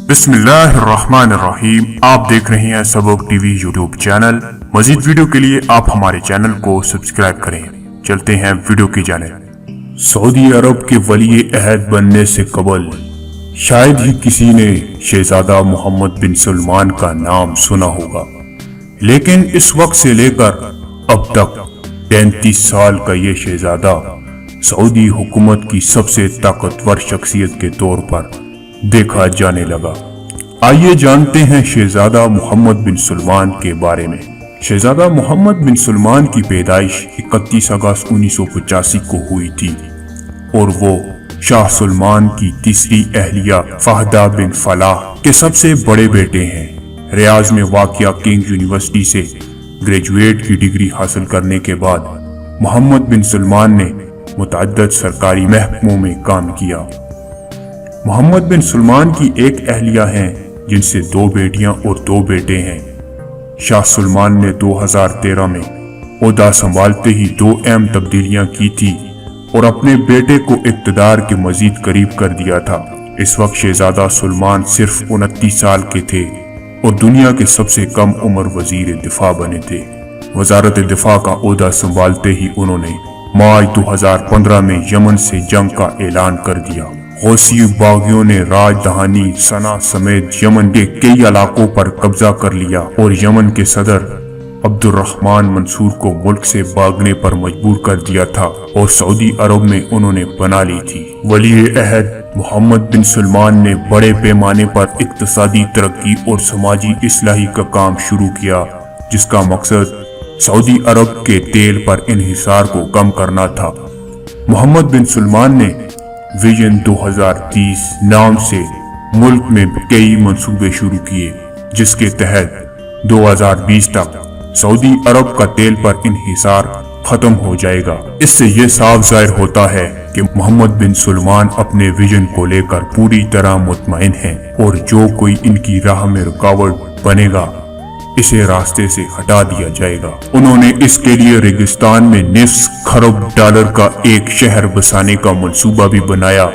بسم اللہ الرحمن الرحیم، آپ دیکھ رہے ہیں سبق ٹی وی یوٹیوب چینل۔ مزید ویڈیو کے لیے آپ ہمارے چینل کو سبسکرائب کریں۔ چلتے ہیں ویڈیو کی جانب۔ سعودی عرب کے ولی عہد بننے سے قبل شاید ہی کسی نے شہزادہ محمد بن سلمان کا نام سنا ہوگا، لیکن اس وقت سے لے کر اب تک 33 سال کا یہ شہزادہ سعودی حکومت کی سب سے طاقتور شخصیت کے طور پر دیکھا جانے لگا۔ آئیے جانتے ہیں شہزادہ محمد بن سلمان کے بارے میں۔ شہزادہ محمد بن سلمان کی پیدائش 31 اگست 1985 کو ہوئی تھی اور وہ شاہ سلمان کی تیسری اہلیہ فہدہ بن فلاح کے سب سے بڑے بیٹے ہیں۔ ریاض میں واقع کنگ یونیورسٹی سے گریجویٹ کی ڈگری حاصل کرنے کے بعد محمد بن سلمان نے متعدد سرکاری محکموں میں کام کیا۔ محمد بن سلمان کی ایک اہلیہ ہیں جن سے 2 بیٹیاں اور 2 بیٹے ہیں۔ شاہ سلمان نے 2013 میں عہدہ سنبھالتے ہی 2 اہم تبدیلیاں کی تھی اور اپنے بیٹے کو اقتدار کے مزید قریب کر دیا تھا۔ اس وقت شہزادہ سلمان صرف 29 سال کے تھے اور دنیا کے سب سے کم عمر وزیر دفاع بنے تھے۔ وزارت دفاع کا عہدہ سنبھالتے ہی انہوں نے مارچ 2015 میں یمن سے جنگ کا اعلان کر دیا۔ حوثی باغیوں نے راجدھانی صنعا سمیت یمن کے کئی علاقوں پر قبضہ کر لیا اور یمن کے صدر عبد الرحمن منصور کو ملک سے بھاگنے پر مجبور کر دیا تھا اور سعودی عرب میں انہوں نے بنا لی تھی۔ ولی عہد محمد بن سلمان نے بڑے پیمانے پر اقتصادی ترقی اور سماجی اصلاحی کا کام شروع کیا، جس کا مقصد سعودی عرب کے تیل پر انحصار کو کم کرنا تھا۔ محمد بن سلمان نے ویژن 2030 نام سے ملک میں کئی منصوبے شروع کیے، جس کے تحت 2020 تک سعودی عرب کا تیل پر انحصار ختم ہو جائے گا۔ اس سے یہ صاف ظاہر ہوتا ہے کہ محمد بن سلمان اپنے ویژن کو لے کر پوری طرح مطمئن ہیں اور جو کوئی ان کی راہ میں رکاوٹ بنے گا اسے راستے سے ہٹا دیا جائے گا۔ انہوں نے اس کے لیے ریگستان میں $9 ارب کا ایک شہر بسانے کا منصوبہ بھی بنایا۔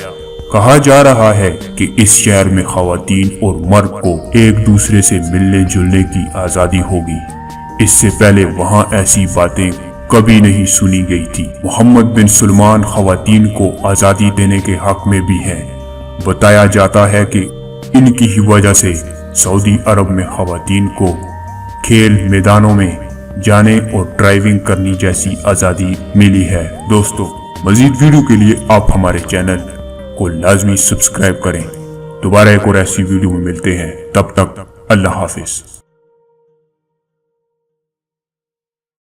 کہا جا رہا ہے کہ اس شہر میں خواتین اور مرد کو ایک دوسرے سے ملنے جلنے کی آزادی ہوگی۔ اس سے پہلے وہاں ایسی باتیں کبھی نہیں سنی گئی تھی۔ محمد بن سلمان خواتین کو آزادی دینے کے حق میں بھی ہیں۔ بتایا جاتا ہے کہ ان کی ہی وجہ سے سعودی عرب میں خواتین کو کھیل میدانوں میں جانے اور ڈرائیونگ کرنی جیسی آزادی ملی ہے۔ دوستو، مزید ویڈیو کے لیے آپ ہمارے چینل کو لازمی سبسکرائب کریں۔ دوبارہ ایک اور ایسی ویڈیو میں ملتے ہیں، تب تک اللہ حافظ۔